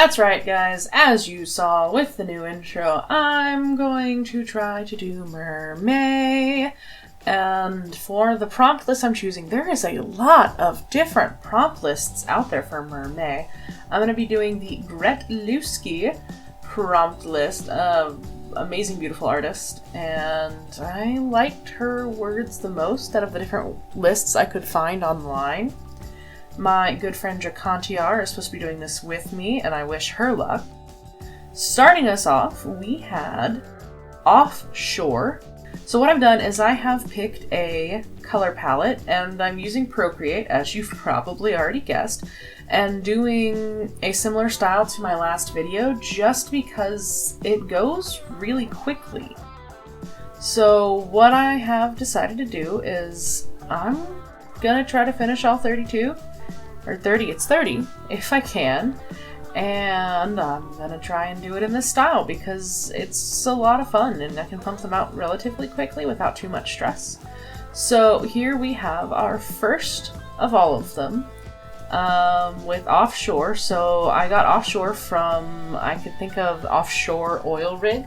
That's right, guys. As you saw with the new intro, I'm going to try to do MerMay. And for the prompt list I'm choosing, there is a lot of different prompt lists out there for MerMay. I'm going to be doing the Gretlewski prompt list, amazing, beautiful artist, and I liked her words the most out of the different lists I could find online. My good friend Dracantiar is supposed to be doing this with me, and I wish her luck. Starting us off, we had Offshore. So what I've done is I have picked a color palette, and I'm using Procreate, as you've probably already guessed, and doing a similar style to my last video just because it goes really quickly. So what I have decided to do is I'm gonna try to finish all 32, or 30, it's 30, if I can, and I'm gonna try and do it in this style because it's a lot of fun and I can pump them out relatively quickly without too much stress. So here we have our first of all of them with Offshore. So I got Offshore from, I could think of offshore oil rig.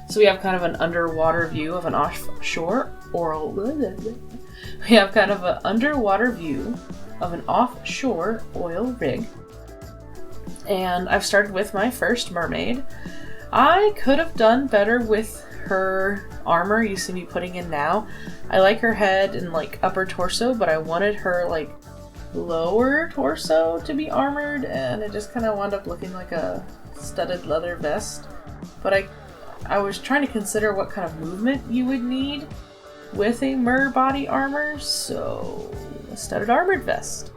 So we have kind of an underwater view of an offshore oil. We have kind of an underwater view of an offshore oil rig. And I've started with my first mermaid. I could have done better with her armor you see me putting in now. I like her head and like upper torso, but I wanted her like lower torso to be armored, and it just kind of wound up looking like a studded leather vest. But I was trying to consider what kind of movement you would need with a mer body armor, so a studded armored vest.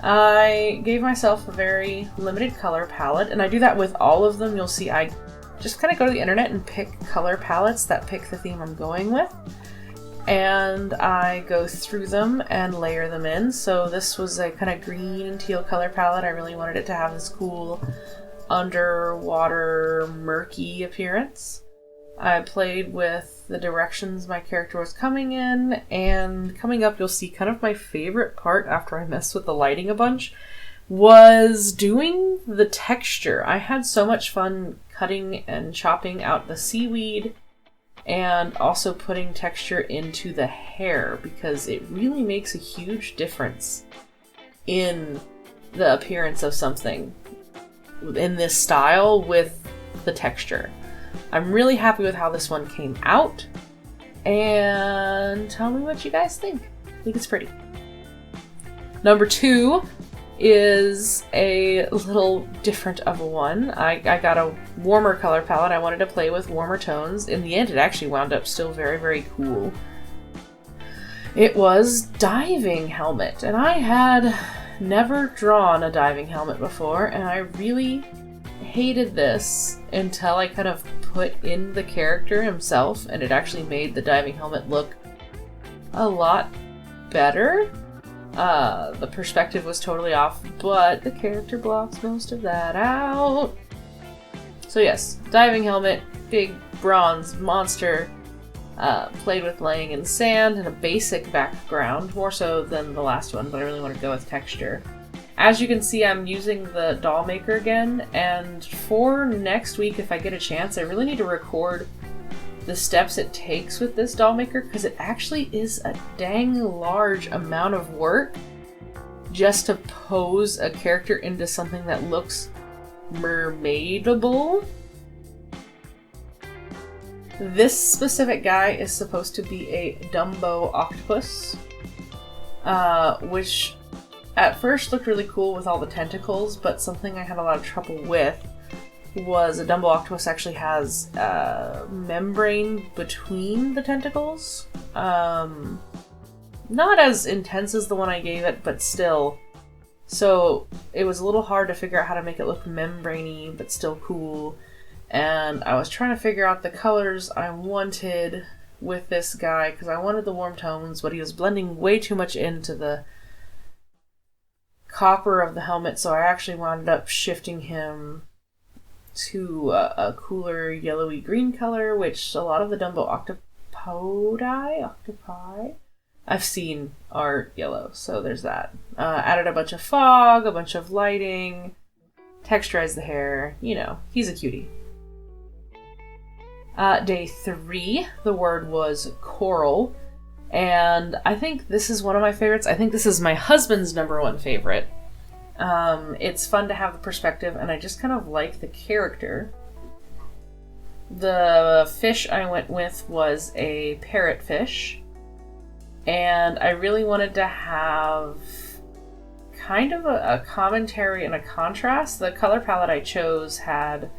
I gave myself a very limited color palette, and I do that with all of them. You'll see I just kind of go to the internet and pick color palettes that pick the theme I'm going with, and I go through them and layer them in. So this was a kind of green and teal color palette. I really wanted it to have this cool underwater murky appearance. I played with the directions my character was coming in, and coming up you'll see kind of my favorite part after I messed with the lighting a bunch was doing the texture. I had so much fun cutting and chopping out the seaweed and also putting texture into the hair because it really makes a huge difference in the appearance of something in this style with the texture. I'm really happy with how this one came out, and tell me what you guys think. I think it's pretty. Number 2 is a little different of a one. I got a warmer color palette. I wanted to play with warmer tones. In the end, it actually wound up still very, very cool. It was Diving Helmet, and I had never drawn a diving helmet before, and I really hated this until I kind of put in the character himself, and it actually made the diving helmet look a lot better. The perspective was totally off, but the character blocks most of that out. So yes, diving helmet, big bronze monster, played with laying in sand and a basic background, more so than the last one, but I really want to go with texture. As you can see, I'm using the doll maker again, and for next week, if I get a chance, I really need to record the steps it takes with this doll maker, because it actually is a dang large amount of work just to pose a character into something that looks mermaidable. This specific guy is supposed to be a Dumbo octopus, which at first looked really cool with all the tentacles, but something I had a lot of trouble with was a Dumbo octopus actually has a membrane between the tentacles. Not as intense as the one I gave it, but still. So it was a little hard to figure out how to make it look membraney, but still cool. And I was trying to figure out the colors I wanted with this guy, because I wanted the warm tones, but he was blending way too much into the copper of the helmet, so I actually wound up shifting him to a cooler yellowy green color, which a lot of the Dumbo octopi I've seen are yellow, so there's that. Added a bunch of fog, a bunch of lighting, texturize the hair, you know, he's a cutie. Day 3, the word was coral, and I think this is one of my favorites. I think this is my husband's #1 favorite. It's fun to have the perspective, and I just kind of like the character. The fish I went with was a parrotfish, and I really wanted to have kind of a commentary and a contrast. The color palette I chose had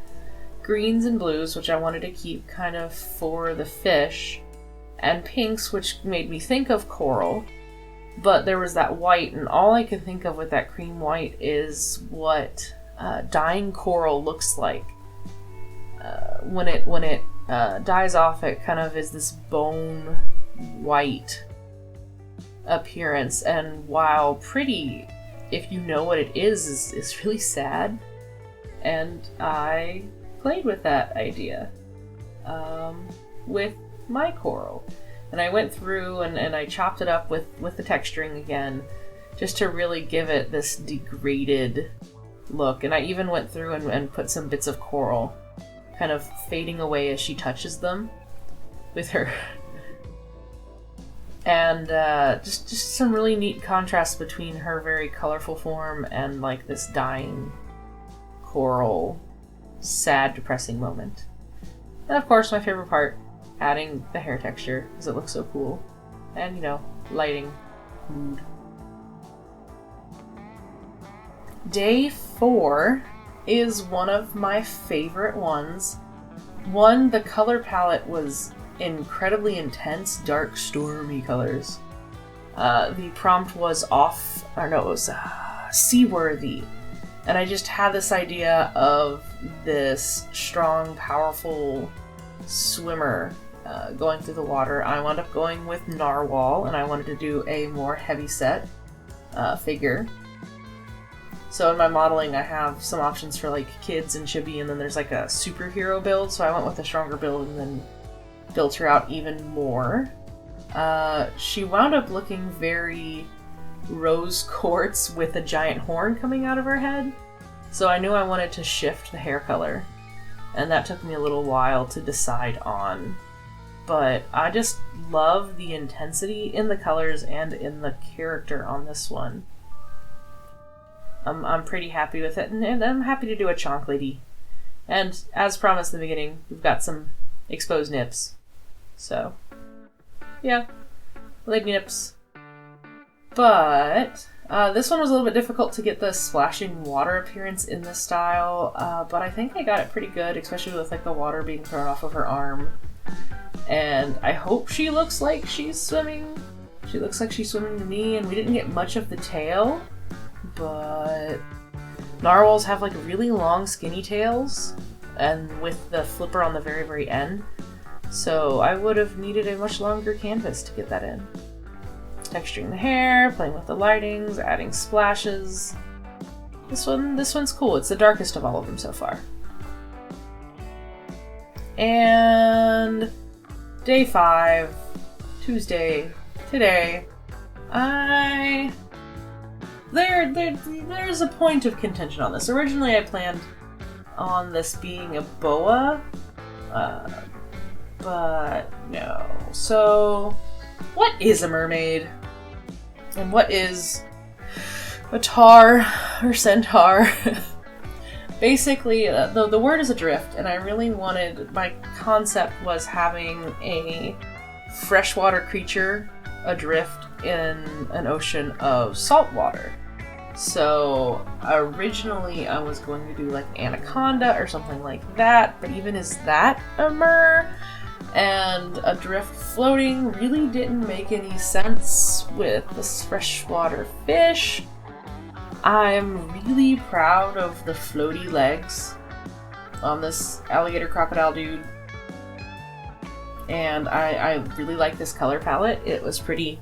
greens and blues, which I wanted to keep kind of for the fish, and pinks, which made me think of coral. But there was that white, and all I could think of with that cream white is what dying coral looks like. When it dies off, it kind of is this bone white appearance, and while pretty, if you know what it is really sad. And I played with that idea with my coral. And I went through and I chopped it up with the texturing again, just to really give it this degraded look. And I even went through and put some bits of coral kind of fading away as she touches them with her. And just some really neat contrast between her very colorful form and like this dying coral, sad, depressing moment. And of course, my favorite part, adding the hair texture, because it looks so cool. And, you know, lighting, mood. Day 4 is one of my favorite ones. One, the color palette was incredibly intense, dark, stormy colors. The prompt was seaworthy. And I just had this idea of this strong, powerful swimmer going through the water. I wound up going with narwhal, and I wanted to do a more heavy-set figure. So in my modeling, I have some options for like kids and chibi, and then there's like a superhero build, so I went with a stronger build and then built her out even more. She wound up looking very rose quartz with a giant horn coming out of her head. So I knew I wanted to shift the hair color, and that took me a little while to decide on. But I just love the intensity in the colors and in the character on this one. I'm pretty happy with it, and I'm happy to do a chonk lady. And as promised in the beginning, we've got some exposed nips. So, yeah, lady nips. But this one was a little bit difficult to get the splashing water appearance in this style, but I think I got it pretty good, especially with like the water being thrown off of her arm. And I hope she looks like she's swimming. She looks like she's swimming to me, and we didn't get much of the tail, but narwhals have like really long skinny tails, and with the flipper on the very, very end. So I would have needed a much longer canvas to get that in. Texturing the hair, playing with the lightings, adding splashes. This one's cool. It's the darkest of all of them so far. And day 5, Tuesday, today, there's a point of contention on this. Originally I planned on this being a boa, but no. So, what is a mermaid? And what is a tar or centaur? Basically, the word is adrift, and I really wanted, my concept was having a freshwater creature adrift in an ocean of salt water. So originally I was going to do like anaconda or something like that, but even is that a mer? And adrift floating really didn't make any sense with this freshwater fish. I'm really proud of the floaty legs on this alligator crocodile dude. And I really like this color palette. It was pretty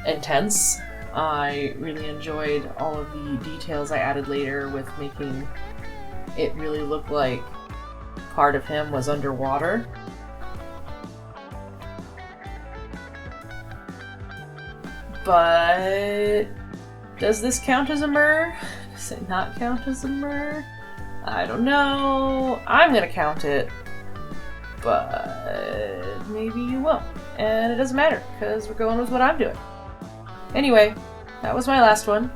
intense. I really enjoyed all of the details I added later with making it really look like part of him was underwater. But does this count as a mer? Does it not count as a mer? I don't know. I'm gonna count it, but maybe you won't. And it doesn't matter, because we're going with what I'm doing. Anyway, that was my last one.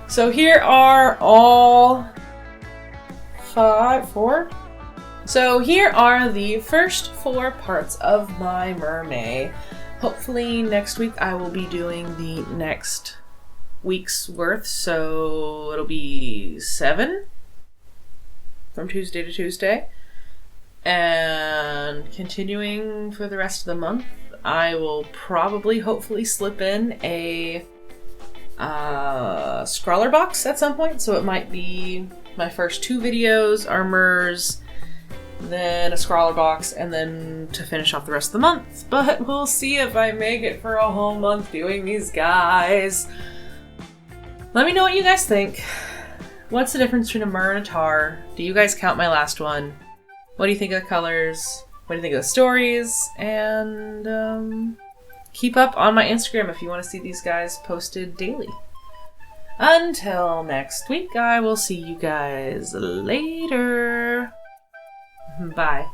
So here are all four. So here are the first 4 parts of my MerMay. Hopefully next week I will be doing the next week's worth, so it'll be 7 from Tuesday to Tuesday. And continuing for the rest of the month, I will probably, hopefully, slip in a scrawler box at some point. So it might be my first 2 videos are MERS, then a scrawler box, and then to finish off the rest of the month. But we'll see if I make it for a whole month doing these guys. Let me know what you guys think. What's the difference between a mer and a tar? Do you guys count my last one? What do you think of the colors? What do you think of the stories? And keep up on my Instagram if you want to see these guys posted daily. Until next week, I will see you guys later. Bye.